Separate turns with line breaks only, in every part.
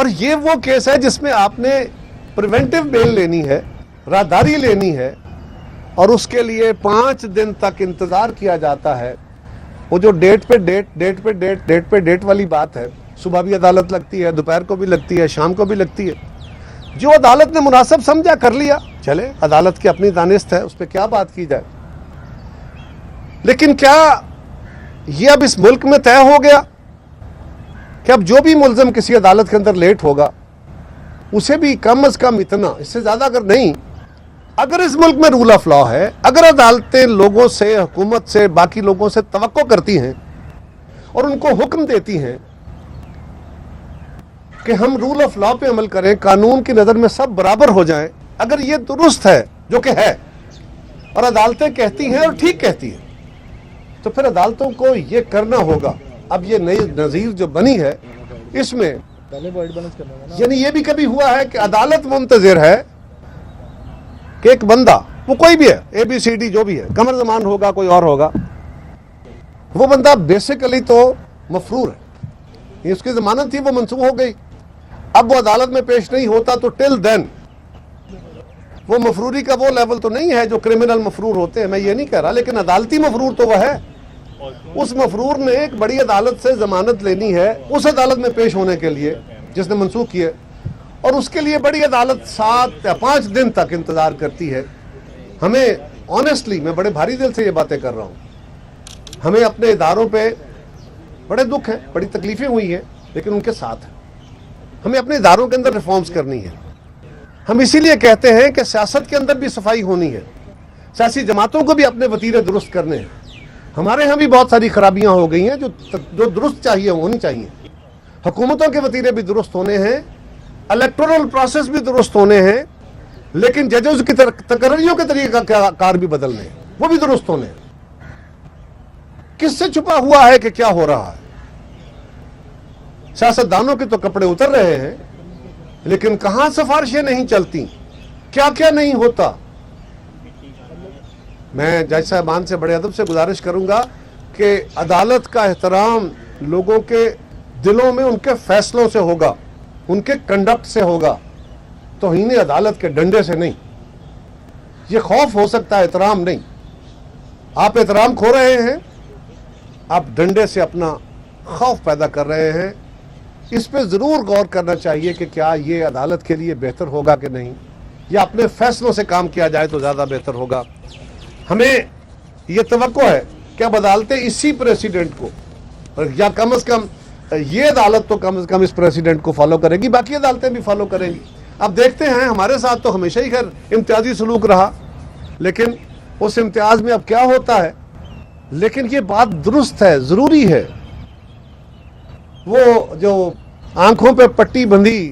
اور یہ وہ کیس ہے جس میں آپ نے پریونٹیو بیل لینی ہے، راہداری لینی ہے، اور اس کے لیے 5 دن تک انتظار کیا جاتا ہے۔ وہ جو ڈیٹ پہ ڈیٹ والی بات ہے، صبح بھی عدالت لگتی ہے، دوپہر کو بھی لگتی ہے، شام کو بھی لگتی ہے۔ جو عدالت نے مناسب سمجھا کر لیا، چلے عدالت کی اپنی دانست ہے، اس پہ کیا بات کی جائے۔ لیکن کیا یہ اب اس ملک میں طے ہو گیا کہ اب جو بھی ملزم کسی عدالت کے اندر لیٹ ہوگا اسے بھی کم از کم اتنا، اس سے زیادہ اگر نہیں، اگر اس ملک میں رول آف لا ہے، اگر عدالتیں لوگوں سے، حکومت سے، باقی لوگوں سے توقع کرتی ہیں اور ان کو حکم دیتی ہیں کہ ہم رول آف لا پہ عمل کریں، قانون کی نظر میں سب برابر ہو جائیں، اگر یہ درست ہے جو کہ ہے اور عدالتیں کہتی ہیں اور ٹھیک کہتی ہیں، تو پھر عدالتوں کو یہ کرنا ہوگا۔ اب یہ نئی نظیر جو بنی ہے اس میں یعنی یہ بھی کبھی ہوا ہے کہ عدالت منتظر ہے کہ ایک بندہ، وہ کوئی بھی ہے، ABCD جو بھی ہے، قمر زمان ہوگا، کوئی اور ہوگا، وہ بندہ بیسیکلی تو مفرور ہے، یہ اس کی ضمانت تھی، وہ منسوخ ہو گئی، اب وہ عدالت میں پیش نہیں ہوتا تو ٹل دین وہ مفروری کا وہ لیول تو نہیں ہے جو کرمنل مفرور ہوتے ہیں، میں یہ نہیں کہہ رہا، لیکن عدالتی مفرور تو وہ ہے۔ اس مفرور نے ایک بڑی عدالت سے ضمانت لینی ہے اس عدالت میں پیش ہونے کے لیے جس نے منسوخ کیے، اور اس کے لیے بڑی عدالت 7 یا 5 دن تک انتظار کرتی ہے۔ ہمیں آنیسٹلی، میں بڑے بھاری دل سے یہ باتیں کر رہا ہوں، ہمیں اپنے اداروں پہ بڑے دکھ ہیں، بڑی تکلیفیں ہوئی ہیں، لیکن ان کے ساتھ ہیں۔ ہمیں اپنے اداروں کے اندر ریفارمز کرنی ہے۔ ہم اسی لیے کہتے ہیں کہ سیاست کے اندر بھی صفائی ہونی ہے، سیاسی جماعتوں کو بھی اپنے وتیرے درست کرنے ہیں۔ ہمارے ہاں بھی بہت ساری خرابیاں ہو گئی ہیں جو درست چاہیے ہونی چاہیے۔ حکومتوں کے وتیرے بھی درست ہونے ہیں، الیکٹورل پروسیس بھی درست ہونے ہیں، لیکن ججز کی تقرریوں کے طریقہ کار بھی بدلنے ہیں، وہ بھی درست ہونے ہیں۔ کس سے چھپا ہوا ہے کہ کیا ہو رہا ہے؟ سیاستدانوں کے تو کپڑے اتر رہے ہیں، لیکن کہاں سفارشیں نہیں چلتی، کیا کیا نہیں ہوتا۔ میں جج صاحبان سے بڑے ادب سے گزارش کروں گا کہ عدالت کا احترام لوگوں کے دلوں میں ان کے فیصلوں سے ہوگا، ان کے کنڈکٹ سے ہوگا، توہین عدالت کے ڈنڈے سے نہیں۔ یہ خوف ہو سکتا ہے، احترام نہیں۔ آپ احترام کھو رہے ہیں، آپ ڈنڈے سے اپنا خوف پیدا کر رہے ہیں۔ اس پہ ضرور غور کرنا چاہیے کہ کیا یہ عدالت کے لیے بہتر ہوگا کہ نہیں، یا اپنے فیصلوں سے کام کیا جائے تو زیادہ بہتر ہوگا۔ ہمیں یہ توقع ہے کہ اب عدالتیں اسی پریسیڈنٹ کو، یا کم از کم یہ عدالت تو کم از کم اس پریسیڈنٹ کو فالو کرے گی، باقی عدالتیں بھی فالو کریں گی۔ اب دیکھتے ہیں، ہمارے ساتھ تو ہمیشہ ہی خیر امتیازی سلوک رہا، لیکن اس امتیاز میں اب کیا ہوتا ہے۔ لیکن یہ بات درست ہے، ضروری ہے۔ وہ جو آنکھوں پہ پٹی بندھی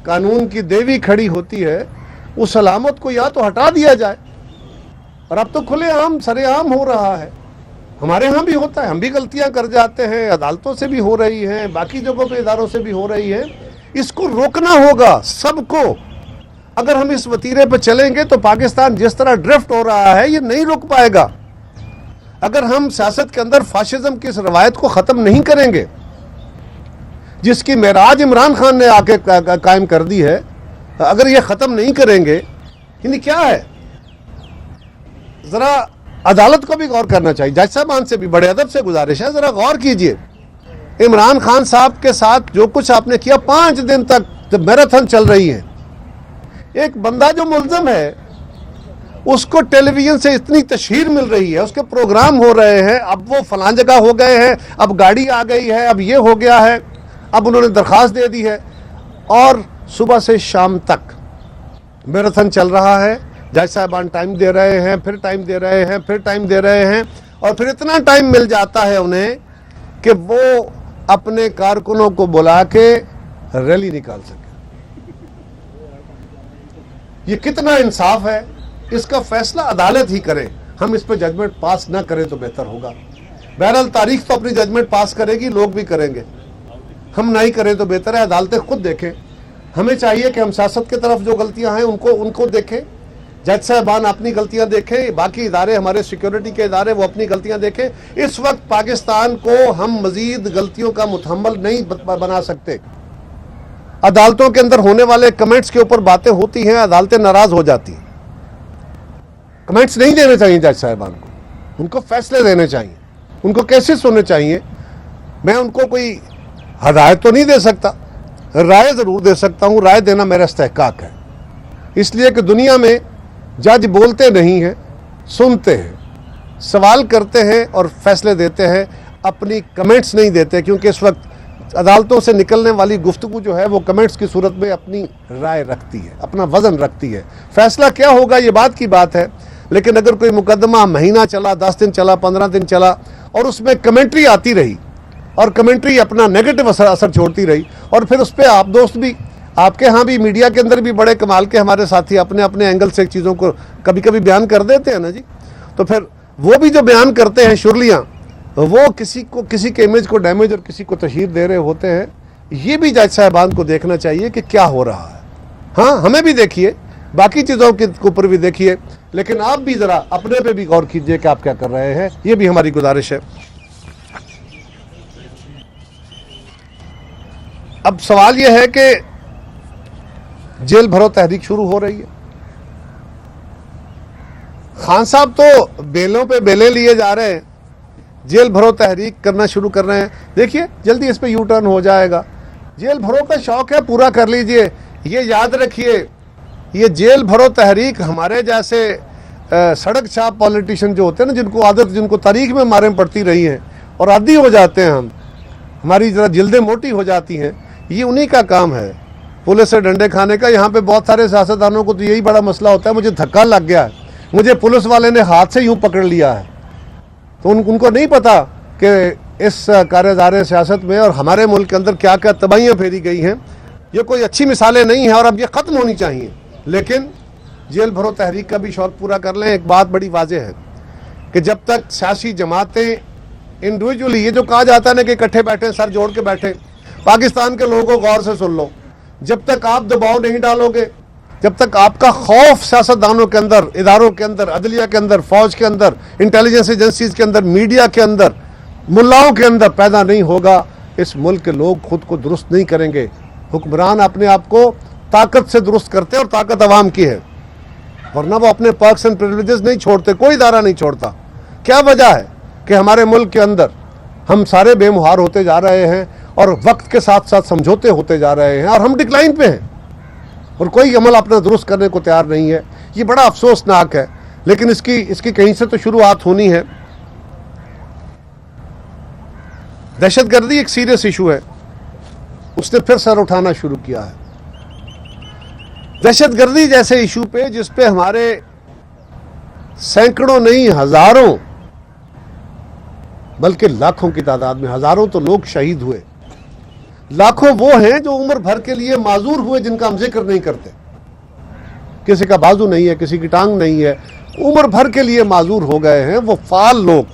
قانون کی دیوی کھڑی ہوتی ہے، اس علامت کو یا تو ہٹا دیا جائے، اور اب تو کھلے عام سرے عام ہو رہا ہے، ہمارے ہاں بھی ہوتا ہے، ہم بھی غلطیاں کر جاتے ہیں، عدالتوں سے بھی ہو رہی ہیں، باقی جگہوں پہ اداروں سے بھی ہو رہی ہیں۔ اس کو روکنا ہوگا سب کو۔ اگر ہم اس وتیرے پہ چلیں گے تو پاکستان جس طرح ڈرفٹ ہو رہا ہے یہ نہیں رک پائے گا۔ اگر ہم سیاست کے اندر فاشزم کی اس روایت کو ختم نہیں کریں گے جس کی معراج عمران خان نے آ کے قائم کر دی ہے، اگر یہ ختم نہیں کریں گے، یعنی کیا ہے؟ ذرا عدالت کو بھی غور کرنا چاہیے، جج صاحبان سے بھی بڑے ادب سے گزارش ہے، ذرا غور کیجئے۔ عمران خان صاحب کے ساتھ جو کچھ آپ نے کیا، 5 دن تک میراتھن چل رہی ہے۔ ایک بندہ جو ملزم ہے اس کو ٹیلی ویژن سے اتنی تشہیر مل رہی ہے، اس کے پروگرام ہو رہے ہیں، اب وہ فلاں جگہ ہو گئے ہیں، اب گاڑی آ گئی ہے، اب یہ ہو گیا ہے، اب انہوں نے درخواست دے دی ہے، اور صبح سے شام تک میراتھن چل رہا ہے۔ جج صاحبان ٹائم دے رہے ہیں، پھر ٹائم دے رہے ہیں، پھر ٹائم دے رہے ہیں، اور پھر اتنا ٹائم مل جاتا ہے انہیں کہ وہ اپنے کارکنوں کو بلا کے ریلی نکال سکے۔ یہ کتنا انصاف ہے؟ اس کا فیصلہ عدالت ہی کرے، ہم اس پہ ججمنٹ پاس نہ کریں تو بہتر ہوگا۔ بہرحال تاریخ تو اپنی ججمنٹ پاس کرے گی، لوگ بھی کریں گے، ہم نہیں کریں تو بہتر ہے، عدالتیں خود دیکھیں۔ ہمیں چاہیے کہ ہم سیاست کی طرف جو غلطیاں ہیں ان کو دیکھیں، جج صاحبان اپنی غلطیاں دیکھیں، باقی ادارے، ہمارے سیکیورٹی کے ادارے، وہ اپنی غلطیاں دیکھیں۔ اس وقت پاکستان کو ہم مزید غلطیوں کا متحمل نہیں بنا سکتے۔ अदालतों के अंदर होने वाले कमेंट्स के ऊपर बातें होती हैं, अदालतें नाराज हो जाती हैं। कमेंट्स नहीं देने चाहिए जज साहिबान को, उनको फैसले देने चाहिए, उनको केसेस होने चाहिए। मैं उनको कोई हदायत तो नहीं दे सकता, राय ज़रूर दे सकता हूँ, राय देना मेरा इस्तेहकाक है। इसलिए कि दुनिया में जज बोलते नहीं हैं, सुनते हैं, सवाल करते हैं और फैसले देते हैं, अपनी कमेंट्स नहीं देते, क्योंकि इस वक्त अदालतों से निकलने वाली गुफ्तगू जो है वो कमेंट्स की सूरत में अपनी राय रखती है, अपना वज़न रखती है। फैसला क्या होगा ये बात की बात है, लेकिन अगर कोई मुकदमा महीना चला, 10 दिन चला, 15 दिन चला और उसमें कमेंट्री आती रही और कमेंट्री अपना नेगेटिव असर छोड़ती रही, और फिर उस पर आप दोस्त भी, आपके यहाँ भी, मीडिया के अंदर भी बड़े कमाल के हमारे साथी अपने अपने एंगल से चीज़ों को कभी कभी बयान कर देते हैं ना जी, तो फिर वो भी जो बयान करते हैं शुरलियाँ, वो किसी के इमेज को डैमेज और किसी को तशहीर दे रहे होते हैं। ये भी जज साहिबान को देखना चाहिए कि क्या हो रहा है। हाँ, हमें भी देखिए, बाकी चीज़ों के ऊपर भी देखिए, लेकिन आप भी ज़रा अपने पे भी गौर कीजिए कि आप क्या कर रहे हैं। ये भी हमारी गुजारिश है। अब सवाल यह है कि जेल भरो तहरीक शुरू हो रही है। खान साहब तो बेलों पे बेलें लिए जा रहे हैं, जेल भरो तहरीक करना शुरू कर रहे हैं। देखिए जल्दी इस पे यू टर्न हो जाएगा। जेल भरो का शौक है, पूरा कर लीजिए। ये याद रखिए, ये जेल भरो तहरीक हमारे जैसे सड़क छाप पॉलिटिशियन जो होते हैं ना, जिनको आदत, जिनको तारीख में मारें पड़ती रही हैं और आदी हो जाते हैं, हमारी जरा जिल्दें मोटी हो जाती हैं, ये उन्हीं का काम है पुलिस से डंडे खाने का। यहाँ पे बहुत सारे सियासतदानों को तो यही बड़ा मसला होता है, मुझे धक्का लग गया है, मुझे पुलिस वाले ने हाथ से यूँ पकड़ लिया है। तो उनको नहीं पता कि इस कार्यदार सियासत में और हमारे मुल्क के अंदर क्या क्या तबाहियाँ फेरी गई हैं। ये कोई अच्छी मिसालें नहीं हैं और अब ये ख़त्म होनी चाहिए। लेकिन जेल भरो तहरीक का भी शौक पूरा कर लें। एक बात बड़ी वाज़ेह है कि जब तक सियासी जमातें इंडिविजुअली, ये जो कहा जाता है ना कि इकट्ठे बैठे, सर जोड़ के बैठे, पाकिस्तान के लोगों को गौर से सुन लो, जब तक आप दबाव नहीं डालोगे, जब तक आपका खौफ सियासतदानों के अंदर, इदारों के अंदर, अदलिया के अंदर, फौज के अंदर, इंटेलिजेंस एजेंसीज के अंदर, मीडिया के अंदर, मुल्लाओं के अंदर पैदा नहीं होगा, इस मुल्क के लोग खुद को दुरुस्त नहीं करेंगे। हुक्मरान अपने आप को ताकत से दुरुस्त करते हैं और ताकत अवाम की है, वरना वो अपने पर्क्स एंड प्रिविलेजेस नहीं छोड़ते, कोई इदारा नहीं छोड़ता। क्या वजह है कि हमारे मुल्क के अंदर हम सारे बेमुहार होते जा रहे हैं और वक्त के साथ साथ समझौते होते जा रहे हैं और हम डिक्लाइन पे हैं और कोई अमल अपना दुरुस्त करने को तैयार नहीं है। ये बड़ा अफसोसनाक है, लेकिन इसकी कहीं से तो शुरुआत होनी है। दहशतगर्दी एक सीरियस इशू है, उसने फिर सर उठाना शुरू किया है। दहशतगर्दी जैसे इशू पे, जिस पे हमारे सैकड़ों नहीं हजारों बल्कि लाखों की तादाद में, हजारों तो लोग शहीद हुए, लाखों वो हैं जो उम्र भर के लिए माजूर हुए, जिनका हम जिक्र नहीं करते। किसी का बाजू नहीं है, किसी की टांग नहीं है, उम्र भर के लिए माजूर हो गए हैं वो फाल लोग,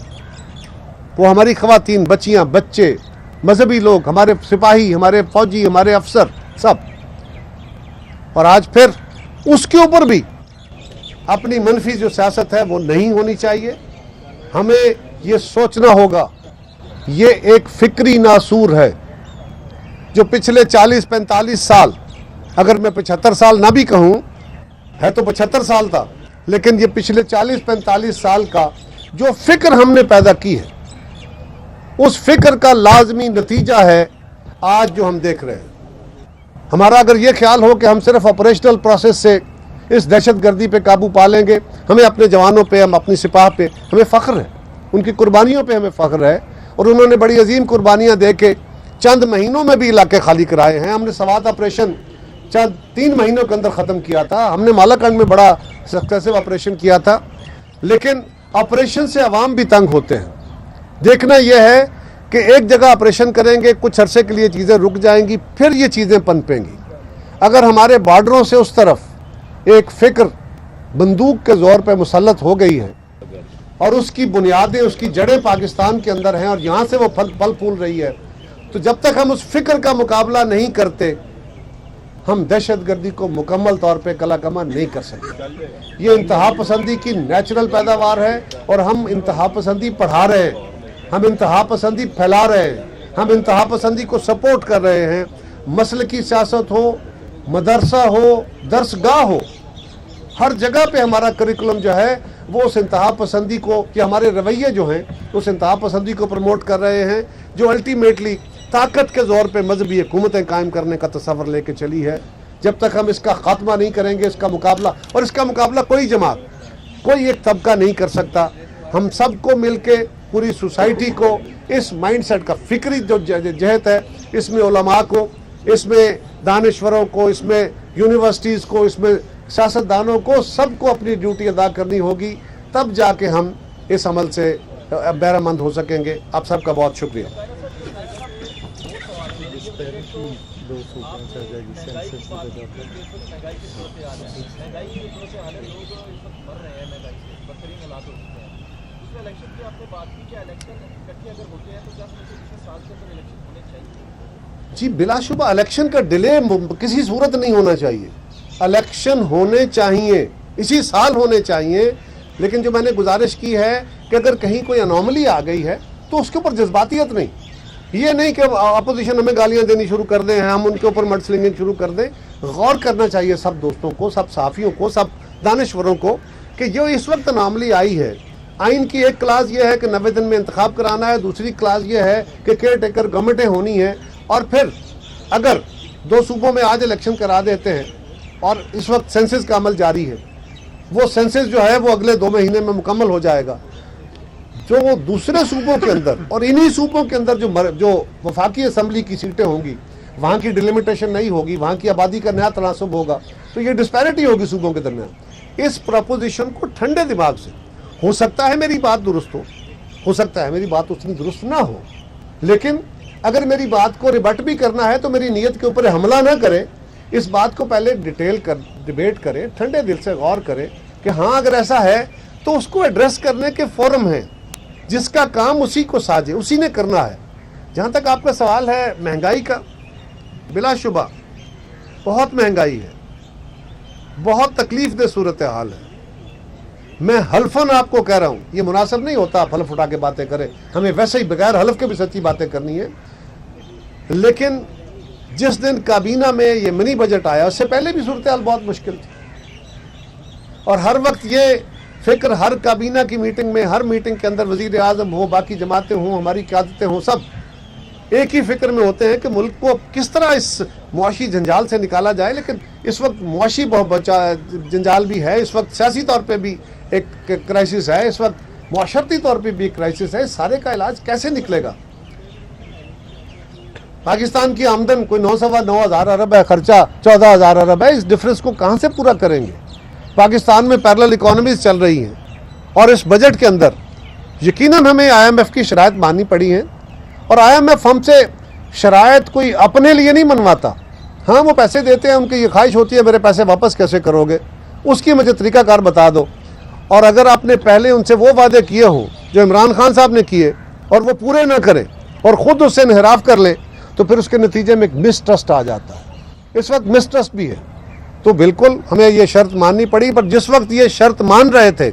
वो हमारी ख़वातीन, बच्चियां, बच्चे, मजहबी लोग, हमारे सिपाही, हमारे फौजी, हमारे अफसर, सब। और आज फिर उसके ऊपर भी अपनी मनफी जो सियासत है वो नहीं होनी चाहिए। हमें ये सोचना होगा, ये एक फिक्री नासूर है जो पिछले 40-45 साल, अगर मैं 75 साल ना भी कहूँ, है तो 75 साल था, लेकिन ये पिछले 40-45 साल का जो फिक्र हमने पैदा की है, उस फिक्र का लाजमी नतीजा है आज जो हम देख रहे हैं। हमारा अगर ये ख्याल हो कि हम सिर्फ ऑपरेशनल प्रोसेस से इस दहशतगर्दी पे काबू पा लेंगे, हमें अपने जवानों पे, हम अपनी सिपाह पे हमें फ़ख्र है, उनकी कुर्बानियों पे हमें फ़ख्र है, और उन्होंने बड़ी अजीम कुर्बानियाँ दे के चंद महीनों में भी इलाके खाली कराए हैं। हमने सवात ऑपरेशन चंद 3 महीनों के अंदर ख़त्म किया था, हमने मालाकंड में बड़ा सक्सेसिव ऑपरेशन किया था, लेकिन ऑपरेशन से अवाम भी तंग होते हैं। देखना यह है कि एक जगह ऑपरेशन करेंगे, कुछ अरसे के लिए चीज़ें रुक जाएंगी, फिर ये चीज़ें पनपेंगी। अगर हमारे बॉर्डरों से उस तरफ एक फ़िक्र बंदूक के ज़ोर पर मुसल्लत हो गई है और उसकी बुनियादें, उसकी जड़ें पाकिस्तान के अंदर हैं और यहाँ से वो फल फूल रही है, तो जब तक हम उस फिक्र का मुकाबला नहीं करते, हम दहशतगर्दी को मुकम्मल तौर पे कलाकमा नहीं कर सकते। ये इंतहा पसंदी की नेचुरल पैदावार है और हम इंतहा पसंदी पढ़ा रहे हैं, हम इंतहा पसंदी फैला रहे हैं, हम इंतहा पसंदी को सपोर्ट कर रहे हैं। मसलकी सियासत हो, मदरसा हो, दरसगाह हो, हर जगह पे हमारा करिकुलम जो है वो उस इंतहा पसंदी को, कि हमारे रवैये जो हैं उस इंतहा पसंदी को प्रमोट कर रहे हैं, जो अल्टीमेटली ताकत के ज़ोर पे मजहबी हुकूमतें कायम करने का तस्वर लेके चली है। जब तक हम इसका खात्मा नहीं करेंगे, इसका मुकाबला, और इसका मुकाबला कोई जमात, कोई एक तबका नहीं कर सकता। हम सबको मिलके, पूरी सोसाइटी को इस माइंडसेट का, फिक्री जो जहत है, इसमें उलमा को, इसमें दानिश्वरों को, इसमें यूनिवर्सिटीज़ को, इसमें सियासतदानों को, सबको अपनी ड्यूटी अदा करनी होगी, तब जाके हम इस अमल से बहरामंद हो सकेंगे। आप सबका बहुत शुक्रिया। जी बिलाशुबा इलेक्शन का डिले किसी सूरत नहीं होना चाहिए। इलेक्शन होने चाहिए, इसी साल होने चाहिए, लेकिन जो मैंने गुजारिश की है कि अगर कहीं कोई अनोमली आ गई है तो उसके ऊपर जज्बातियत नहीं, ये नहीं कि अपोजिशन हमें गालियां देनी शुरू कर दें, हम उनके ऊपर मडस्लिंगिंग शुरू कर दें। गौर करना चाहिए सब दोस्तों को, सब साफियों को, सब दानिश्वरों को कि जो इस वक्त अनोमली आई है, आइन की एक क्लास ये है कि 90 दिन में इंतखाब कराना है, दूसरी क्लास ये है कि केयर टेकर गवर्नमेंटें होनी है, और फिर अगर 2 सूबों में आज इलेक्शन करा देते हैं और इस वक्त सेंसस का अमल जारी है, वो सेंसस जो है वो अगले 2 महीने में मुकम्मल हो जाएगा। जो वो दूसरे सूबों के अंदर और इन्हीं सूबों के अंदर जो वफाकी असम्बली की सीटें होंगी, वहाँ की डिलिमिटेशन नहीं होगी, वहाँ की आबादी का नया तनासब होगा, तो ये डिस्पैरिटी होगी सूबों के दरमियान। इस प्रपोजिशन को ठंडे दिमाग से, हो सकता है मेरी बात दुरुस्त हो सकता है मेरी बात उतनी दुरुस्त ना हो, लेकिन अगर मेरी बात को रिबट भी करना है तो मेरी नीयत के ऊपर हमला ना करे, इस बात को पहले डिबेट करें, ठंडे दिल से गौर करें कि हाँ अगर ऐसा है तो उसको एड्रेस करने के फोरम हैं, जिसका काम उसी को साजे, उसी ने करना है। जहाँ तक आपका सवाल है महंगाई का, बिलाशुबा बहुत महंगाई है, बहुत तकलीफ दे सूरत हाल है। मैं हल्फन आपको कह रहा हूँ, ये मुनासिब नहीं होता आप हल्फ उठा के बातें करें, हमें वैसे ही बगैर हल्फ के भी सच्ची बातें करनी है। लेकिन जिस दिन काबीना में ये मिनी बजट आया, उससे पहले भी सूरत हाल बहुत मुश्किल थी, और हर वक्त ये फिक्र, हर काबीना की मीटिंग में, हर मीटिंग के अंदर वज़ीर आज़म हो, बाकी जमातें हों, हमारी क़यादतें हों, सब एक ही फिक्र में होते हैं कि मुल्क को किस तरह इस मुआशी जंजाल से निकाला जाए। लेकिन इस वक्त मुआशी बहुत जंजाल भी है, इस वक्त सियासी तौर पे भी एक क्राइसिस है, इस वक्त मुआशरती तौर पे भी एक क्राइसिस है। सारे का इलाज कैसे निकलेगा? पाकिस्तान की आमदन कोई 9-9.5 अरब है, खर्चा 14,000 अरब है, इस डिफरेंस को कहाँ से पूरा करेंगे? पाकिस्तान में पैरेलल इकोनॉमीज चल रही हैं, और इस बजट के अंदर यकीनन हमें IMF की शराइत माननी पड़ी हैं, और IMF हमसे शराइत कोई अपने लिए नहीं मनवाता। हाँ वो पैसे देते हैं, उनकी ये ख्वाहिश होती है मेरे पैसे वापस कैसे करोगे, उसकी मुझे तरीकाकार बता दो। और अगर आपने पहले उनसे वो वादे किए हों जो इमरान खान साहब ने किए और वो पूरे ना करें और ख़ुद उससे इनहराफ कर ले, तो फिर उसके नतीजे में एक मिसट्रस्ट आ जाता है। इस वक्त मिसट्रस्ट भी है, तो बिल्कुल हमें ये शर्त माननी पड़ी। पर जिस वक्त ये शर्त मान रहे थे,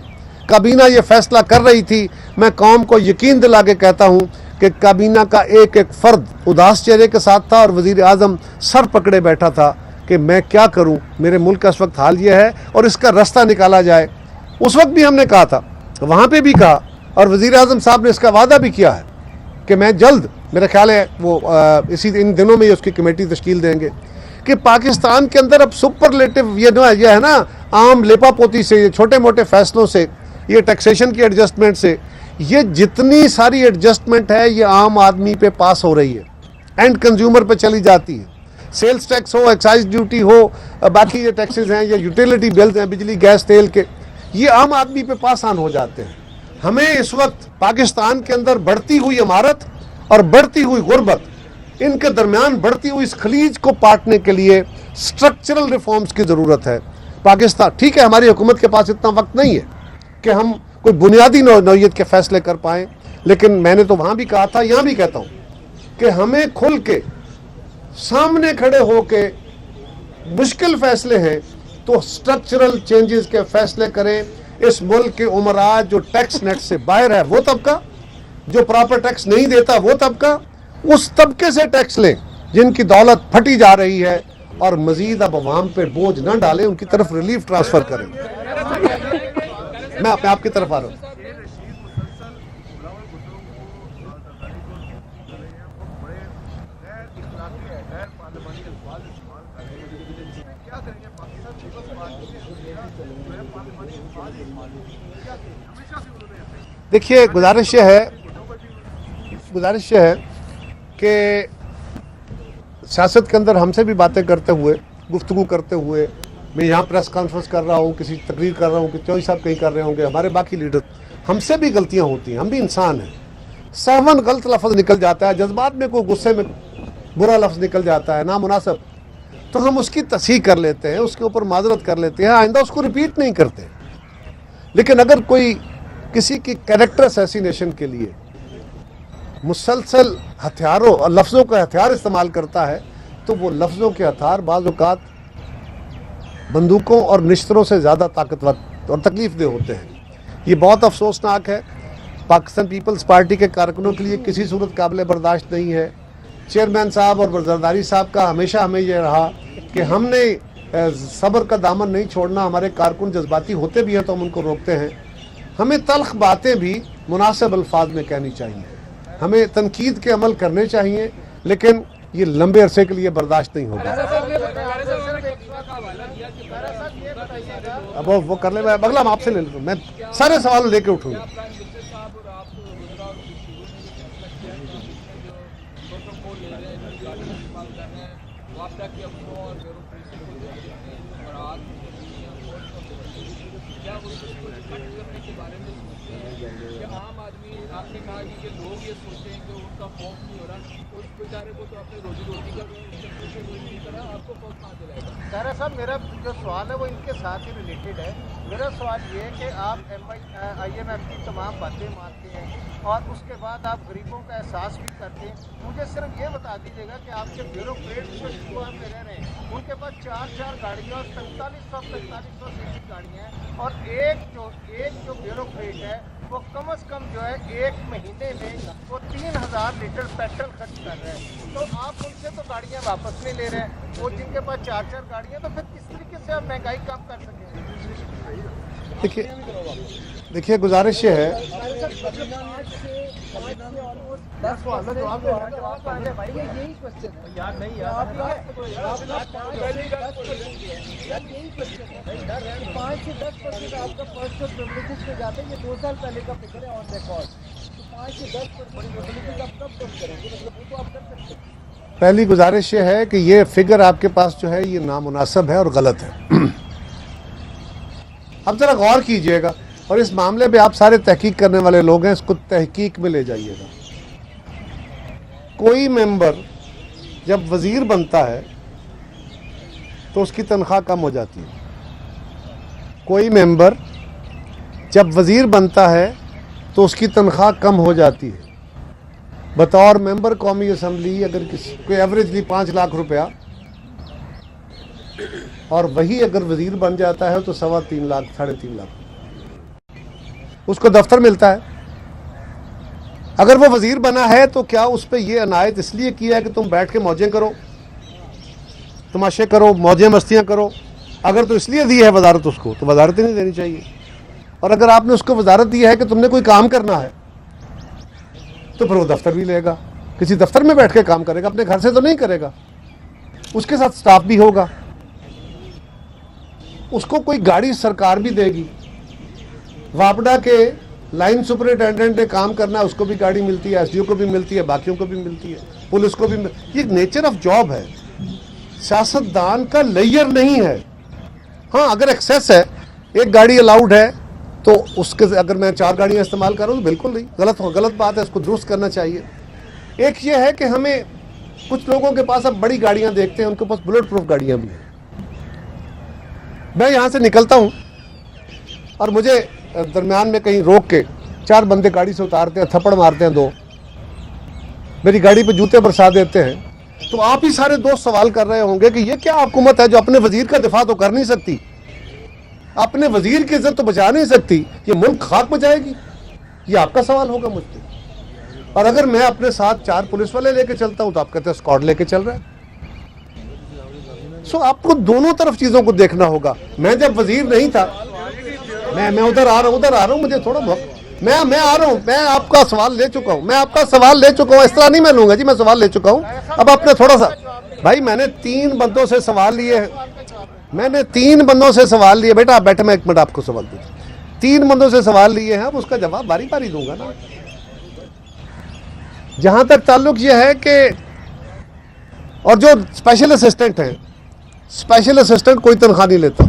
काबीना ये फैसला कर रही थी, मैं कौम को यकीन दिला के कहता हूँ कि काबीना का एक एक फ़र्द उदास चेहरे के साथ था, और वज़ीर आज़म सर पकड़े बैठा था कि मैं क्या करूँ, मेरे मुल्क का इस वक्त हाल ये है और इसका रास्ता निकाला जाए। उस वक्त भी हमने कहा था, वहाँ पे भी कहा, और वज़ीर आज़म साहब ने इसका वादा भी किया है कि मैं जल्द, मेरा ख्याल है वो इन दिनों में उसकी कमेटी तश्कील देंगे, कि पाकिस्तान के अंदर अब सुपरलेटिव ये है ना, आम लेपापोती से, ये छोटे मोटे फैसलों से, ये टैक्सेशन की एडजस्टमेंट से, ये जितनी सारी एडजस्टमेंट है ये आम आदमी पे पास हो रही है, एंड कंज्यूमर पे चली जाती है। सेल्स टैक्स हो, एक्साइज ड्यूटी हो, बाकी ये टैक्सेस हैं, ये यूटिलिटी बिल्स हैं, बिजली गैस तेल के, ये आम आदमी पे पास ऑन हो जाते हैं। हमें इस वक्त पाकिस्तान के अंदर बढ़ती हुई इमारत और बढ़ती हुई गुर्बत, इनके दरमियान बढ़ती हुई इस खलीज को पाटने के लिए स्ट्रक्चरल रिफॉर्म्स की ज़रूरत है। पाकिस्तान, ठीक है हमारी हुकूमत के पास इतना वक्त नहीं है कि हम कोई बुनियादी नौइयत के फैसले कर पाएँ, लेकिन मैंने तो वहाँ भी कहा था, यहाँ भी कहता हूँ कि हमें खुल के सामने खड़े हो के, मुश्किल फैसले हैं तो स्ट्रक्चरल चेंजेस के फैसले करें। इस मुल्क के उमरा जो टैक्स नेट से बाहर है वो तबका, जो प्रॉपर टैक्स नहीं देता वो तबका, उस तबके से टैक्स लें جن کی دولت پھٹی جا رہی ہے اور مزید اب عوام پہ بوجھ نہ ڈالیں، ان کی طرف ریلیف ٹرانسفر کریں۔ میں آپ کی طرف آ رہا ہوں۔ دیکھیے گزارش یہ ہے کہ سیاست کے اندر ہم سے بھی باتیں کرتے ہوئے، گفتگو کرتے ہوئے، میں یہاں پریس کانفرنس کر رہا ہوں، کسی تقریر کر رہا ہوں کہ چوہدری صاحب کہیں کر رہے ہوں گے، ہمارے باقی لیڈر، ہم سے بھی غلطیاں ہوتی ہیں، ہم بھی انسان ہیں، سہون غلط لفظ نکل جاتا ہے، جذبات میں کوئی غصے میں برا لفظ نکل جاتا ہے نامناسب، تو ہم اس کی تصحیح کر لیتے ہیں، اس کے اوپر معذرت کر لیتے ہیں، آئندہ اس کو ریپیٹ نہیں کرتے۔ لیکن اگر کوئی کسی کی کیریکٹر اسیسینیشن کے لیے مسلسل ہتھیاروں اور لفظوں کا ہتھیار استعمال کرتا ہے تو وہ لفظوں کے ہتھیار بعض اوقات بندوقوں اور نشتروں سے زیادہ طاقتور اور تکلیف دہ ہوتے ہیں۔ یہ بہت افسوسناک ہے، پاکستان پیپلز پارٹی کے کارکنوں کے لیے کسی صورت قابل برداشت نہیں ہے۔ چیئرمین صاحب اور زرداری صاحب کا ہمیشہ ہمیں یہ رہا کہ ہم نے صبر کا دامن نہیں چھوڑنا، ہمارے کارکن جذباتی ہوتے بھی ہیں تو ہم ان کو روکتے ہیں۔ ہمیں تلخ باتیں بھی مناسب الفاظ میں کہنی چاہیے، ہمیں تنقید کے عمل کرنے چاہیے، لیکن یہ لمبے عرصے کے لیے برداشت نہیں ہوگا۔ اب وہ کر لے، اگلا ہم آپ سے لے لوں، میں سارے سوال لے کے اٹھوں گا۔
خیرہ صاحب، میرا جو سوال ہے وہ ان کے ساتھ ہی ریلیٹڈ ہے۔ میرا سوال یہ ہے کہ آپ IMF کی تمام باتیں مانتے ہیں اور اس کے بعد آپ غریبوں کا احساس بھی کرتے ہیں، مجھے صرف یہ بتا دیجیے گا کہ آپ کے بیوروکریٹس جو صوبہ میں رہ رہے ہیں ان کے پاس 4 گاڑیاں اور 4500 سی گاڑیاں ہیں، اور ایک جو بیوروکریٹ ہے وہ کم از کم جو ہے ایک مہینے میں وہ 3000 لیٹر پیٹرول خرچ کر رہے ہیں، تو آپ ان سے تو گاڑیاں واپس نہیں لے رہے ہیں، وہ جن کے پاس 4 گاڑیاں، تو پھر کس طریقے سے آپ مہنگائی کم کر سکیں؟
دیکھیے گزارش یہ ہے، پہلی گزارش یہ ہے کہ یہ فگر آپ کے پاس جو ہے یہ نامناسب ہے اور غلط ہے۔ اب ذرا غور کیجئے گا، اور اس معاملے پہ آپ سارے تحقیق کرنے والے لوگ ہیں، اس کو تحقیق میں لے جائیے گا۔ کوئی ممبر جب وزیر بنتا ہے تو اس کی تنخواہ کم ہو جاتی ہے، کوئی ممبر جب وزیر بنتا ہے تو اس کی تنخواہ کم ہو جاتی ہے۔ بطور ممبر قومی اسمبلی اگر کوئی ایوریجلی 5 لاکھ روپیہ، اور وہی اگر وزیر بن جاتا ہے تو 3.25 لاکھ 3.5 لاکھ اس کو دفتر ملتا ہے۔ اگر وہ وزیر بنا ہے تو کیا اس پہ یہ عنایت اس لیے کیا ہے کہ تم بیٹھ کے موجیں کرو، تماشے کرو، موجیں مستیاں کرو؟ اگر تو اس لیے دی ہے وزارت اس کو تو وزارت ہی نہیں دینی چاہیے۔ اور اگر آپ نے اس کو وزارت دی ہے کہ تم نے کوئی کام کرنا ہے تو پھر وہ دفتر بھی لے گا، کسی دفتر میں بیٹھ کے کام کرے گا، اپنے گھر سے تو نہیں کرے گا، اس کے ساتھ سٹاف بھی ہوگا، اس کو کوئی گاڑی سرکار بھی دے گی۔ واپڈا کے لائن سپرنٹینڈنٹ نے کام کرنا ہے، اس کو بھی گاڑی ملتی ہے، SDO کو بھی ملتی ہے، باقیوں کو بھی ملتی ہے، پولیس کو بھی یہ نیچر آف جاب ہے، سیاستدان کا لیئر نہیں ہے۔ ہاں اگر ایکسیس ہے، ایک گاڑی الاؤڈ ہے تو اس کے اگر میں 4 گاڑیاں استعمال کر رہا ہوں تو بالکل نہیں، غلط بات ہے، اس کو درست کرنا چاہیے۔ ایک یہ ہے کہ ہمیں کچھ لوگوں کے پاس اب بڑی گاڑیاں دیکھتے ہیں، ان کے پاس بلٹ پروف گاڑیاں بھی ہیں۔ میں یہاں سے نکلتا ہوں اور مجھے درمیان میں کہیں روک کے 4 بندے گاڑی سے اتارتے ہیں، تھپڑ مارتے ہیں، 2 میری گاڑی پہ جوتے برسا دیتے ہیں، تو آپ ہی سارے دوست سوال کر رہے ہوں گے کہ یہ کیا حکومت ہے جو اپنے وزیر کا دفاع تو کر نہیں سکتی، اپنے وزیر کی عزت تو بچا نہیں سکتی، یہ ملک خاک بچائے گی؟ یہ آپ کا سوال ہوگا مجھ سے۔ اور اگر میں اپنے ساتھ 4 پولیس والے لے کے چلتا ہوں تو آپ کہتے ہیں اسکواڈ لے کے چل رہا ہے. سو آپ کو دونوں طرف چیزوں کو دیکھنا ہوگا. میں جب وزیر نہیں تھا, میں ادھر آ رہا ہوں, مجھے تھوڑا بہت میں آ رہا ہوں, میں آپ کا سوال لے چکا ہوں, اس طرح نہیں میں لوں گا جی, میں سوال لے چکا ہوں. اب آپ نے تھوڑا سا, بھائی میں نے 3 بندوں سے سوال لیے ہیں, بیٹا آپ بیٹھے, میں 1 منٹ آپ کو سوال دوں. 3 بندوں سے سوال لیے ہیں, اب اس کا جواب باری باری دوں گا نا. جہاں تک تعلق یہ ہے کہ, اور جو اسپیشل اسسٹنٹ کوئی تنخواہ نہیں لیتا,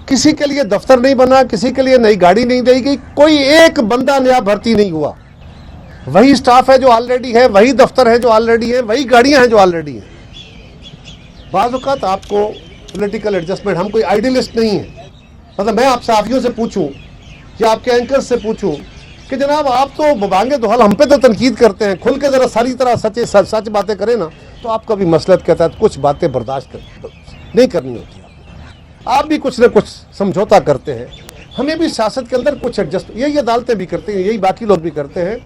کسی کے لیے دفتر نہیں بنا, کسی کے لیے نئی گاڑی نہیں دی گئی, کوئی ایک بندہ نیا بھرتی نہیں ہوا. وہی سٹاف ہے جو آلریڈی ہے, وہی دفتر ہے جو آلریڈی ہے, وہی گاڑیاں ہیں جو آلریڈی ہیں. بعض اوقات آپ کو پولیٹیکل ایڈجسٹمنٹ, ہم کوئی آئیڈیلسٹ نہیں ہیں. مطلب میں آپ صحافیوں سے پوچھوں یا آپ کے اینکر سے پوچھوں کہ جناب آپ تو بانگے دہل ہم پہ تو تنقید کرتے ہیں, کھل کے ذرا ساری طرح سچ باتیں کریں نا, تو آپ کا بھی مسلط کہتا ہے کچھ باتیں برداشت نہیں کرنی ہوتی. آپ بھی کچھ نہ کچھ سمجھوتا کرتے ہیں. ہمیں بھی سیاست کے اندر کچھ ایڈجسٹ, یہی عدالتیں بھی کرتے ہیں, یہی باقی لوگ بھی کرتے ہیں,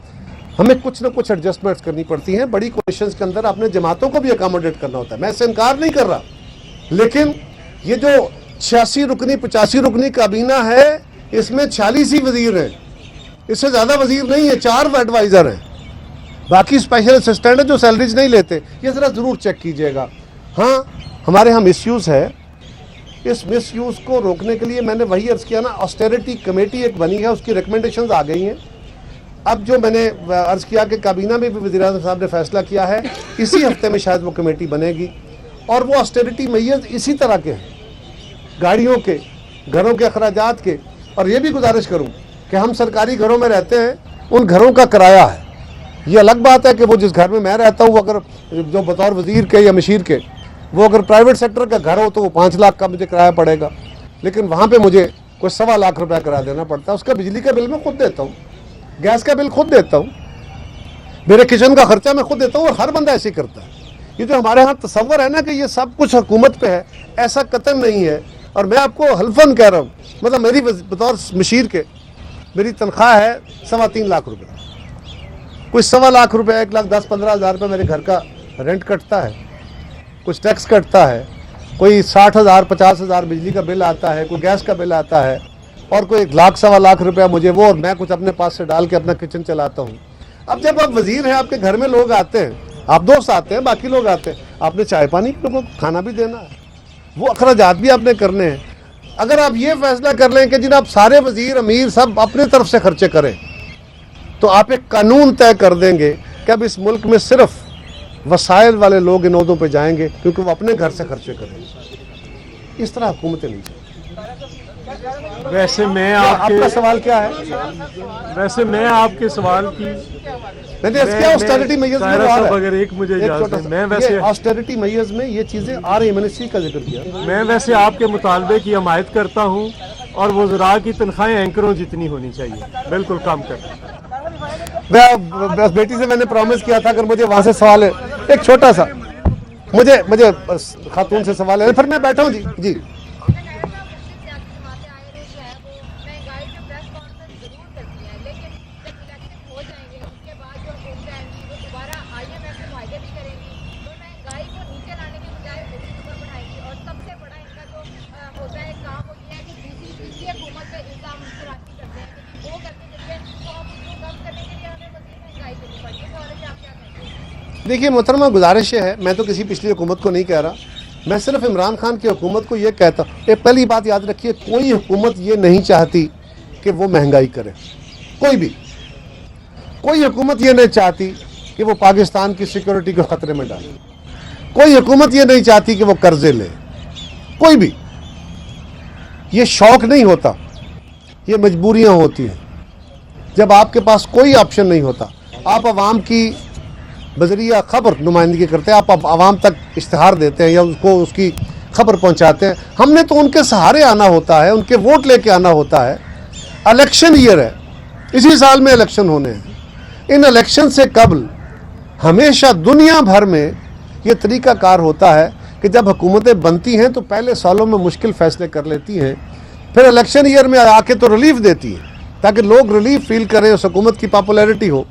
ہمیں کچھ نہ کچھ ایڈجسٹمنٹس کرنی پڑتی ہیں. بڑی کوششنز کے اندر اپنے جماعتوں کو بھی اکاموڈیٹ کرنا ہوتا ہے, میں اس سے انکار نہیں کر رہا, لیکن یہ جو 86 رکنی 85 رکنی کابینہ ہے, اس میں 46 ہی وزیر ہیں, اس سے زیادہ وزیر نہیں ہے, 4 ایڈوائزر ہیں, باقی اسپیشل اسسٹنٹ ہیں جو سیلریز نہیں لیتے. یہ ذرا ضرور چیک کیجئے گا. ہاں ہمارے ہاں مس یوز ہے, اس مس یوز کو روکنے کے لیے میں نے وہی عرض کیا نا, آسٹیرٹی کمیٹی ایک بنی ہے, اس کی ریکمنڈیشنز آ گئی ہیں. اب جو میں نے عرض کیا کہ کابینہ میں بھی وزیر اعظم صاحب نے فیصلہ کیا ہے, اسی ہفتے میں شاید وہ کمیٹی بنے گی, اور وہ آسٹیرٹی میئرز اسی طرح کے ہیں, گاڑیوں کے, گھروں کے اخراجات کے. اور یہ بھی گزارش کروں کہ ہم سرکاری گھروں میں رہتے ہیں, ان گھروں کا کرایہ ہے. یہ الگ بات ہے کہ وہ جس گھر میں رہتا ہوں, اگر جو بطور وزیر کے یا مشیر کے, وہ اگر پرائیویٹ سیکٹر کا گھر ہو تو وہ 5 لاکھ کا مجھے کرایہ پڑے گا, لیکن وہاں پہ مجھے کوئی 1.25 لاکھ روپے کرایہ دینا پڑتا ہے. اس کا بجلی کا بل میں خود دیتا ہوں, گیس کا بل خود دیتا ہوں, میرے کچن کا خرچہ میں خود دیتا ہوں, اور ہر بندہ ایسے ہی کرتا ہے. یہ جو ہمارے ہاں تصور ہے نا کہ یہ سب کچھ حکومت پہ ہے, ایسا قطعاً نہیں ہے. اور میں آپ کو حلفاً کہہ رہا ہوں, مطلب میری بطور مشیر کے میری تنخواہ ہے 3.25 لاکھ روپے, کوئی 1.25 لاکھ روپے, 1,10-15,000 روپے میرے گھر کا رینٹ کٹتا ہے, کچھ ٹیکس کٹتا ہے, کوئی 60,000 50,000 بجلی کا بل آتا ہے, کوئی گیس کا بل آتا ہے, اور کوئی 1 لاکھ 1.25 لاکھ روپیہ مجھے وہ, اور میں کچھ اپنے پاس سے ڈال کے اپنا کچن چلاتا ہوں. اب جب آپ وزیر ہیں, آپ کے گھر میں لوگ آتے ہیں, آپ دوست آتے ہیں, باقی لوگ آتے ہیں, آپ نے چائے پانی لوگوں کو کھانا بھی دینا ہے, وہ اخراجات بھی آپ نے کرنے ہیں. اگر آپ یہ فیصلہ کر لیں کہ جناب سارے وزیر امیر سب اپنے طرف سے خرچے کریں, تو آپ ایک قانون طے کر دیں گے کہ اب اس ملک میں صرف وسائل والے لوگ ان عہدوں پہ جائیں گے, کیونکہ وہ اپنے گھر سے خرچے کریں گے. اس طرح حکومتیں نہیں چلیں.
ویسے میں
آپ کا سوال کیا ہے؟
ویسے میں آپ کے سوال کی
آسٹیرٹی میئرز میں
اگر ایک مجھے اجازت ہے, میں ویسے
آسٹیرٹی میئرز میں یہ چیزیں آ رہی ہیں, میں نے اسی کا ذکر کیا.
میں ویسے آپ کے مطالبے کی حمایت کرتا ہوں, اور وزراء کی تنخواہیں اینکروں جتنی ہونی چاہیے, بالکل کم
بس بیٹی سے میں نے پرومس کیا تھا اگر مجھے وہاں سے سوال ہے, ایک چھوٹا سا مجھے خاتون سے سوال ہے, پھر میں بیٹھا ہوں. جی دیکھیے محترمہ, گزارش یہ ہے, میں تو کسی پچھلی حکومت کو نہیں کہہ رہا, میں صرف عمران خان کی حکومت کو یہ کہتا ہوں. پہلی بات یاد رکھیے, کوئی حکومت یہ نہیں چاہتی کہ وہ مہنگائی کرے, کوئی حکومت یہ نہیں چاہتی کہ وہ پاکستان کی سیکورٹی کو خطرے میں ڈالے, کوئی حکومت یہ نہیں چاہتی کہ وہ قرضے لے, کوئی بھی. یہ شوق نہیں ہوتا, یہ مجبوریاں ہوتی ہیں. جب آپ کے پاس کوئی آپشن نہیں ہوتا, آپ عوام کی بذریعہ خبر نمائندگی کرتے ہیں, آپ عوام تک اشتہار دیتے ہیں یا اس کی خبر پہنچاتے ہیں. ہم نے تو ان کے سہارے آنا ہوتا ہے, ان کے ووٹ لے کے آنا ہوتا ہے. الیکشن ایئر ہے, اسی سال میں الیکشن ہونے ہیں. ان الیکشن سے قبل ہمیشہ دنیا بھر میں یہ طریقہ کار ہوتا ہے کہ جب حکومتیں بنتی ہیں تو پہلے سالوں میں مشکل فیصلے کر لیتی ہیں, پھر الیکشن ایئر میں آ کے تو ریلیف دیتی ہیں تاکہ لوگ ریلیف فیل کریں, اس حکومت کی پاپولیرٹی ہو.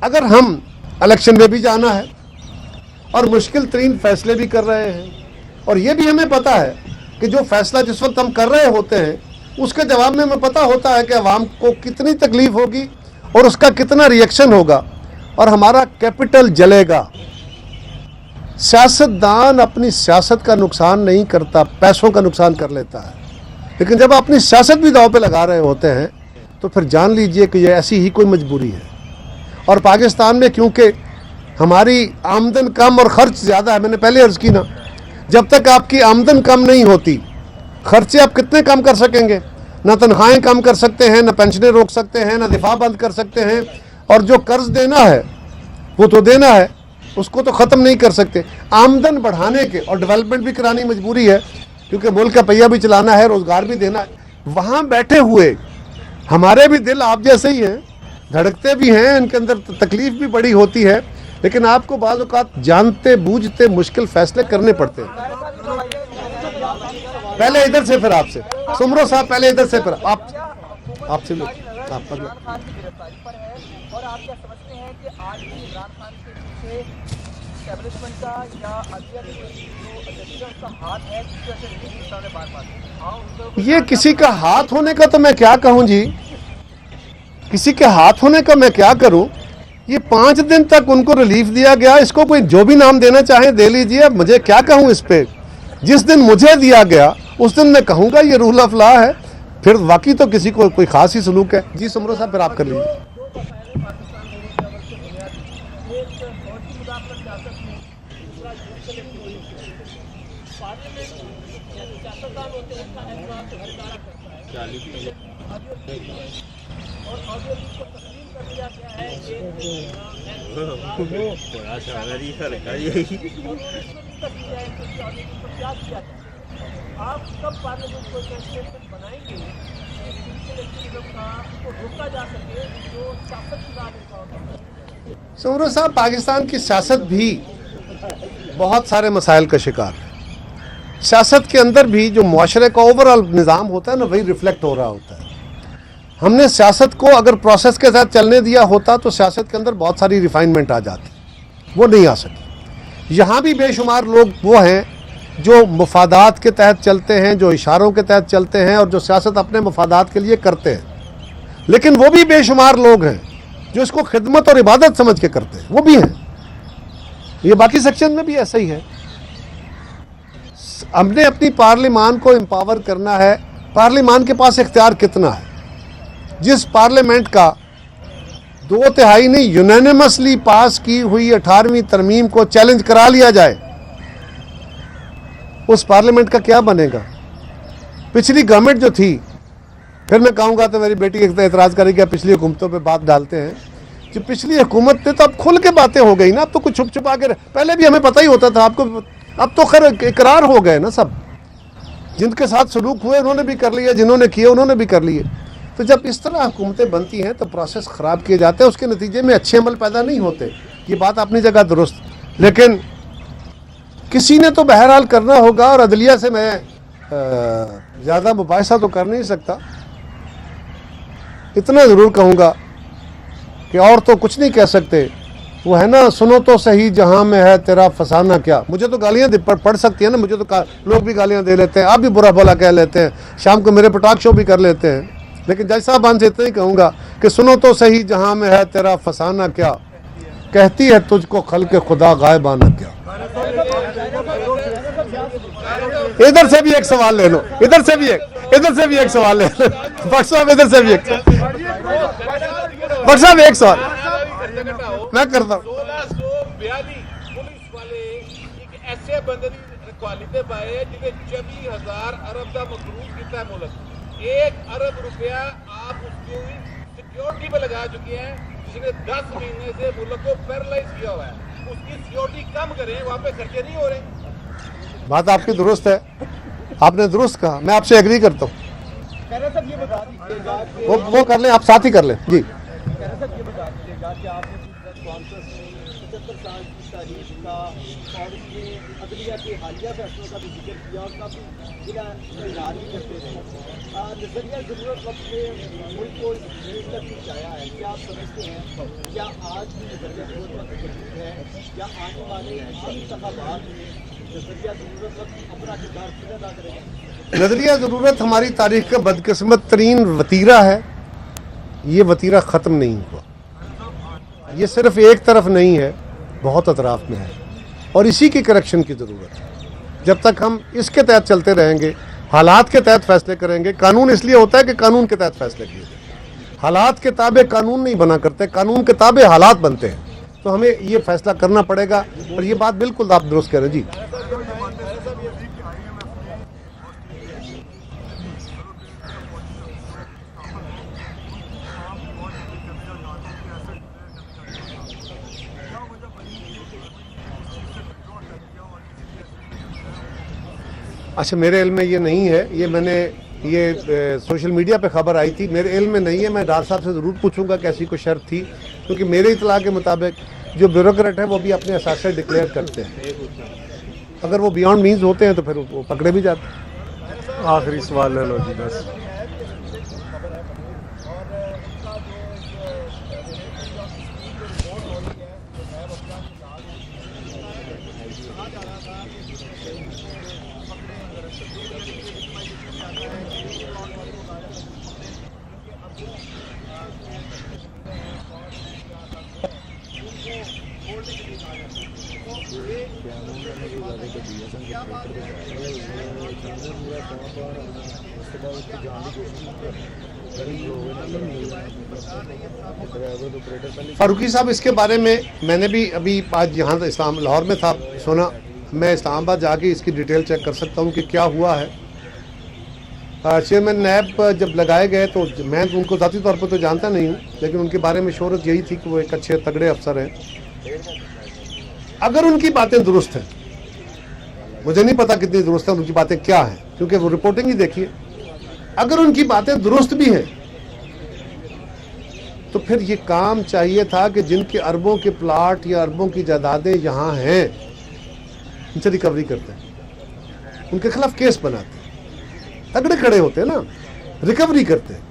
अगर हम इलेक्शन में भी जाना है और मुश्किल तरीन फैसले भी कर रहे हैं, और ये भी हमें पता है कि जो फैसला जिस वक्त हम कर रहे होते हैं उसके जवाब में हमें पता होता है कि अवाम को कितनी तकलीफ होगी और उसका कितना रिएक्शन होगा और हमारा कैपिटल जलेगा। सियासतदान अपनी सियासत का नुकसान नहीं करता, पैसों का नुकसान कर लेता है, लेकिन जब अपनी सियासत भी दांव पे लगा रहे होते हैं तो फिर जान लीजिए कि ये ऐसी ही कोई मजबूरी है। और पाकिस्तान में क्योंकि हमारी आमदन कम और खर्च ज़्यादा है, मैंने पहले अर्ज़ की ना, जब तक आपकी आमदन कम नहीं होती, खर्चे आप कितने कम कर सकेंगे? ना तनख्वाहें कम कर सकते हैं, ना पेंशनें रोक सकते हैं, ना दिफा बंद कर सकते हैं, और जो कर्ज देना है वो तो देना है, उसको तो ख़त्म नहीं कर सकते। आमदन बढ़ाने के और डेवलपमेंट भी करानी मजबूरी है, क्योंकि मुल्क का पहिया भी चलाना है, रोज़गार भी देना है। वहाँ बैठे हुए हमारे भी दिल आप जैसे ही हैं, धड़कते भी हैं, इनके अंदर तकलीफ़ भी बड़ी होती है, लेकिन आपको बाज़ औक़ात जानते बूझते मुश्किल फैसले करने पड़ते हैं। पहले इधर से फिर आपसे, सुमरो साहब पहले इधर से फिर आपसे लो।
इमरान खान की गिरफ्तारी पर है, और आप क्या समझते हैं कि आज भी इमरान खान के पीछे एस्टेब्लिशमेंट का या अदलिया के जो एजेंसी है उसका हाथ है, जिसकी वजह से रिलीज होने बार-बार?
ये किसी का हाथ होने का तो मैं क्या कहूँ जी, किसी के हाथ होने का मैं क्या करूँ? ये 5 दिन तक उनको रिलीफ दिया गया, इसको कोई जो भी नाम देना चाहे दे लीजिए, मुझे क्या कहूँ इस पे। जिस दिन मुझे दिया गया उस दिन मैं कहूँगा ये रूल ऑफ लॉ है, फिर वाकई तो किसी को कोई खास ही सलूक है। जी सुमरो साहब फिर आप कर लीजिए।
आप कब पार्लियामेंट को स्टेटमेंट बनाएंगे को रोका जा सके जो सियासत की राह?
सुमरो साहब, पाकिस्तान की सियासत भी बहुत सारे मसाइल का शिकार है। सियासत के अंदर भी जो मुआशरे का ओवरऑल निज़ाम होता है ना, वही रिफ्लेक्ट हो रहा होता है। हमने सियासत को अगर प्रोसेस के साथ चलने दिया होता तो सियासत के अंदर बहुत सारी रिफाइनमेंट आ जाती, वो नहीं आ सकी। यहाँ भी बेशुमार लोग वो हैं जो मफादात के तहत चलते हैं, जो इशारों के तहत चलते हैं और जो सियासत अपने मफादात के लिए करते हैं, लेकिन वो भी बेशुमार लोग हैं जो इसको खिदमत और इबादत समझ के करते हैं, वो भी हैं। ये बाकी सेक्शन में भी ऐसा ही है। हमने अपनी पार्लियामान को एम्पावर करना है। पार्लियामान के पास इख्तियार कितना है? जिस पार्लियामेंट का 2/3 नहीं यूनानिमसली पास की हुई 18वीं तरमीम को चैलेंज करा लिया जाए, उस पार्लियामेंट का क्या बनेगा? पिछली गवर्नमेंट जो थी, फिर मैं कहूँगा तो मेरी बेटी एक एतराज़ करेगी पिछली हुकूमतों पे बात डालते हैं, जो पिछली हुकूमत थे तो अब खुल के बातें हो गई ना, अब तो कुछ छुप छुपा के, पहले भी हमें पता ही होता था आपको, अब तो खैर इकरार हो गए ना सब। जिनके साथ सलूक हुए उन्होंने भी कर लिया, जिन्होंने किए उन्होंने भी कर लिए। तो जब इस तरह हुकूमतें बनती हैं तो प्रोसेस ख़राब किए जाते हैं, उसके नतीजे में अच्छे अमल पैदा नहीं होते। ये बात अपनी जगह दुरुस्त, लेकिन किसी ने तो बहरहाल करना होगा, और अदलिया से मैं ज़्यादा मुबाहिसा तो कर नहीं सकता। इतना ज़रूर कहूँगा कि और तो कुछ नहीं कह सकते। वो है ना, सुनो तो सही जहाँ में है तेरा फसाना क्या। मुझे तो गालियाँ पढ़ सकती है ना, मुझे तो लोग भी गालियाँ दे लेते हैं, आप भी बुरा भला कह लेते हैं, शाम को मेरे पटाख शो भी कर लेते हैं। लेकिन जज साहबान से इतना ही कहूँगा कि सुनो तो सही जहाँ में है तेरा फसाना क्या, कहती है तुझको खल के खुदा गायबाना क्या। इधर से भी एक सवाल ले लो, इधर से भी एक सवाल ले लो। भट्ट साहब इधर से भी एक, भट्ट साहब एक सवाल मैं करता हूँ।
1642 पुलिस वाले एक ऐसे बंदे दी क्वालिटी पाए जिन्हें 24,000 अरब का मकरूज किया है मुल्क। 1 अरब रुपया आप उसकी सिक्योरिटी पे लगा चुके हैं, जिसने 10 महीने से मुल्क को पैरालाइज किया हुआ है। उसकी सिक्योरिटी कम करें, वहाँ पे खर्चे नहीं हो रहे।
बात आपकी दुरुस्त है, आपने दुरुस्त कहा, मैं आपसे एग्री करता हूँ। वो कर लें, आप साथ ही कर लें जी।
नजरिया जरूरत वक्त में मुल्क को इस तक पहुंचाया है, क्या आप समझते हैं क्या आज भी नजरिया जरूरत वक्त मौजूद है या आने वाले आम इंतखाबात में नजरिया जरूरत वक्त अपना किरदार खुद अदा करेगा?
नजरिया ज़रूरत हमारी तारीख का बदकिस्मत तरीन वतीरा है। ये वतीरा ख़त्म नहीं हुआ, ये सिर्फ एक तरफ नहीं है, बहुत अतराफ में है और इसी की करेक्शन की ज़रूरत है। जब तक हम इसके तहत चलते रहेंगे, हालात के तहत फैसले करेंगे। कानून इसलिए होता है कि कानून के तहत फैसले किए जाए। हालात के ताबे कानून नहीं बना करते, कानून के ताबे हालात बनते हैं। तो हमें ये फैसला करना पड़ेगा और ये बात बिल्कुल आप दुरुस्त करें जी। अच्छा, मेरे इल्म में ये नहीं है, ये सोशल मीडिया पे खबर आई थी, मेरे इल्म में नहीं है। मैं डार साहब से ज़रूर पूछूंगा कि ऐसी कोई शर्त थी, क्योंकि मेरे इतला के मुताबिक जो ब्यूरोक्रेट है वो भी अपने असासे डिक्लेयर करते हैं। अगर वो बियॉन्ड मीन्स होते हैं तो फिर वो पकड़े भी जाते हैं।
आखिरी सवाल ले लो जी बस।
फारूकी साहब, इसके बारे में मैंने भी अभी आज यहाँ लाहौर में था, सुना। मैं इस्लामाबाद जाके इसकी डिटेल चेक कर सकता हूँ कि क्या हुआ है। चेयरमैन नैब जब लगाए गए तो मैं उनको ज़ाती तौर पर तो जानता नहीं हूँ, लेकिन उनके बारे में शोहरत यही थी कि वो एक अच्छे तगड़े अफसर हैं। अगर उनकी बातें दुरुस्त हैं, मुझे नहीं पता कितनी दुरुस्त है, उनकी बातें क्या हैं, क्योंकि वो रिपोर्टिंग ही देखिए। अगर उनकी बातें दुरुस्त भी हैं तो फिर ये काम चाहिए था कि जिनके अरबों के प्लाट या अरबों की जायदादें यहाँ हैं, उनसे रिकवरी करते हैं, उनके खिलाफ केस बनाते हैं, तगड़े खड़े होते हैं ना, रिकवरी करते हैं।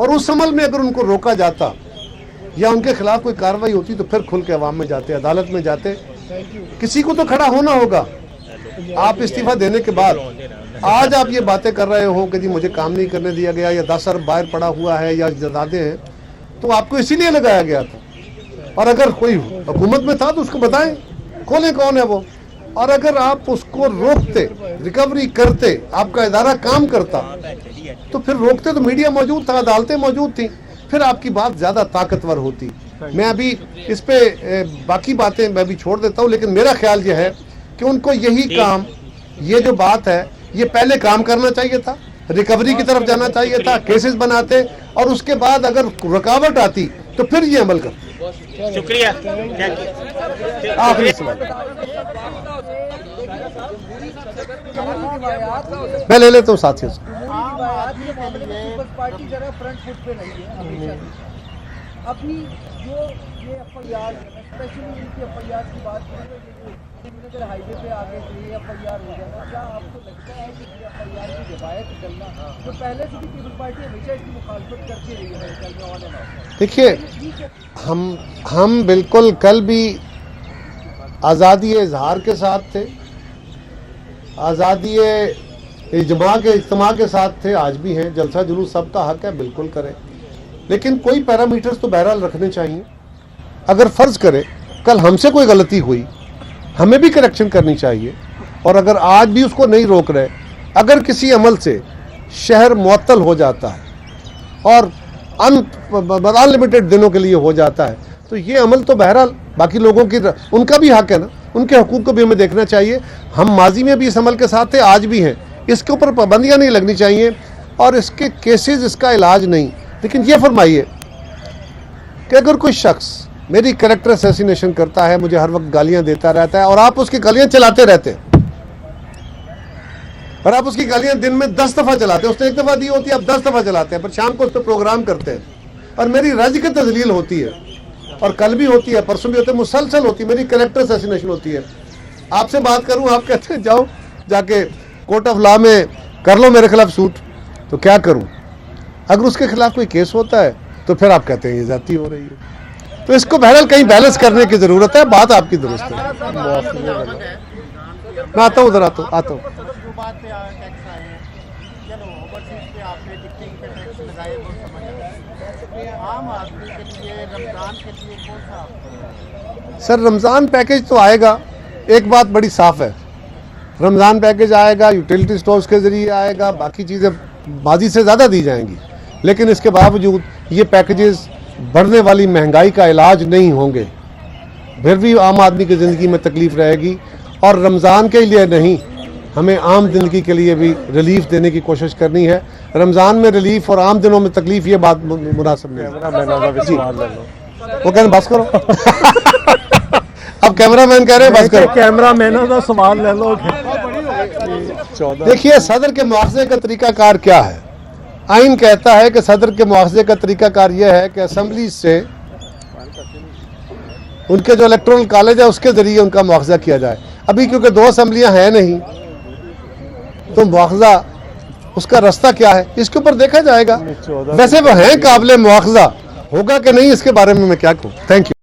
और उस अमल में अगर उनको रोका जाता या उनके खिलाफ कोई कार्रवाई होती तो फिर खुल के अवाम में जाते, अदालत में जाते। किसी को तो खड़ा होना होगा। आप इस्तीफा देने के बाद आज आप ये बातें कर रहे हो कि जी मुझे काम नहीं करने दिया गया या 10 अरब बाहर पड़ा हुआ है या जायदादें हैं, तो आपको इसीलिए लगाया गया था। और अगर कोई हुकूमत में था तो उसको बताएं, खोलें कौन है वो। और अगर आप उसको रोकते, रिकवरी करते, आपका इदारा काम करता, तो फिर रोकते तो मीडिया मौजूद था, अदालतें मौजूद थी, फिर आपकी बात ज़्यादा ताकतवर होती। मैं अभी इस पे बाकी बातें मैं भी छोड़ देता हूँ, लेकिन मेरा ख्याल यह है कि उनको यही काम, ये जो बात है, ये पहले काम करना चाहिए था, रिकवरी की तरफ जाना चाहिए था, केसेस बनाते, और उसके बाद अगर रुकावट आती तो फिर ये अमल करते।
शुक्रिया।
आखिरी सवाल मैं ले लेता हूँ साथियों से।
पार्टी जरा फ्रंट फुट पे नहीं है हमेशा से। अपनी जो ये एफआईआर, स्पेशली इनकी एफआईआर की बात करें, श्रीनगर हाईवे पे आगे ये एफआईआर हो जाना, क्या आपको लगता है कि एफआईआर की रिवायत करना, जो पहले से भी पीपल्स पार्टी हमेशा इसकी मुखालफत करती रही है?
देखिए, हम बिल्कुल कल भी आज़ादी इजहार के साथ थे, आज़ादी इज्तिमा के साथ थे, आज भी हैं। जलसा जुलूस सबका हक है, बिल्कुल करें, लेकिन कोई पैरामीटर्स तो बहरहाल रखने चाहिए। अगर फ़र्ज करें कल हमसे कोई गलती हुई, हमें भी करेक्शन करनी चाहिए। और अगर आज भी उसको नहीं रोक रहे, अगर किसी अमल से शहर मुअत्तल हो जाता है और अनलिमिटेड दिनों के लिए हो जाता है, तो ये अमल तो बहरहाल बाकी लोगों की, उनका भी हक है ना, उनके हुकूक को भी हमें देखना चाहिए। हम माजी में भी इस अमल के साथ थे, आज भी हैं। इसके ऊपर पाबंदियाँ नहीं लगनी चाहिए और इसके केसेस, इसका इलाज नहीं। लेकिन ये फरमाइए कि अगर कोई शख्स मेरी कैरेक्टर असैसिनेशन करता है, मुझे हर वक्त गालियां देता रहता है, और आप उसकी गालियां चलाते रहते हैं, और आप उसकी गालियां दिन में 10 दफ़ा चलाते हैं, उसने 1 दफ़ा दी होती है, आप 10 दफ़ा चलाते हैं, पर शाम को उस पर प्रोग्राम करते हैं, और मेरी रज की तजलील होती है, और कल भी होती है, परसों भी होती है, मुसलसल होती है, मेरी कैरेक्टर असैसिनेशन होती है। आपसे बात करूँ, आप कहते हैं जाओ जाके कोर्ट ऑफ लॉ में कर लो मेरे खिलाफ सूट, तो क्या करूँ? अगर उसके खिलाफ कोई केस होता है तो फिर आप कहते हैं ये ज्यादती हो रही है। तो इसको बहरहाल कहीं बैलेंस करने की जरूरत है। बात आपकी दुरुस्त है। मैं आता हूँ, उधर आता हूँ।
जो बात पे टैक्स आए हैं, चलो ओवरसीज पे आपने टिकटिंग पे टैक्स लगाए वो समझ आए, आम आदमी के लिए रमजान के लिए कौन सा?
सर रमज़ान पैकेज तो आएगा। एक बात बड़ी साफ है, रमज़ान पैकेज आएगा, यूटिलिटी स्टोर्स के ज़रिए आएगा, बाकी चीज़ें माजी से ज़्यादा दी जाएंगी, लेकिन इसके बावजूद ये पैकेजेस बढ़ने वाली महंगाई का इलाज नहीं होंगे। फिर भी आम आदमी की ज़िंदगी में तकलीफ़ रहेगी, और रमज़ान के लिए नहीं, हमें आम ज़िंदगी के लिए भी रिलीफ देने की कोशिश करनी है। रमज़ान में रिलीफ और आम दिनों में तकलीफ, ये बात मुनासिब नहीं है। वो कहने बस करो। अब कैमरामैन कह रहे हैं बस करो।
कैमरामैनों का सवाल ले लो।
देखिए सदर के मुआवजे का तरीकाकार क्या है। आइन कहता है कि सदर के मुआवजे का तरीकाकार यह है कि असेंबली से उनके जो इलेक्टोरल कॉलेज है उसके जरिए उनका मुआवजा किया जाए। अभी क्योंकि 2 असेंबलियां हैं नहीं, तो मुआवजा उसका रास्ता क्या है इसके ऊपर देखा जाएगा। वैसे वो हैं काबिल मुआवजा, होगा कि नहीं इसके बारे में मैं क्या कहूँ। Thank you.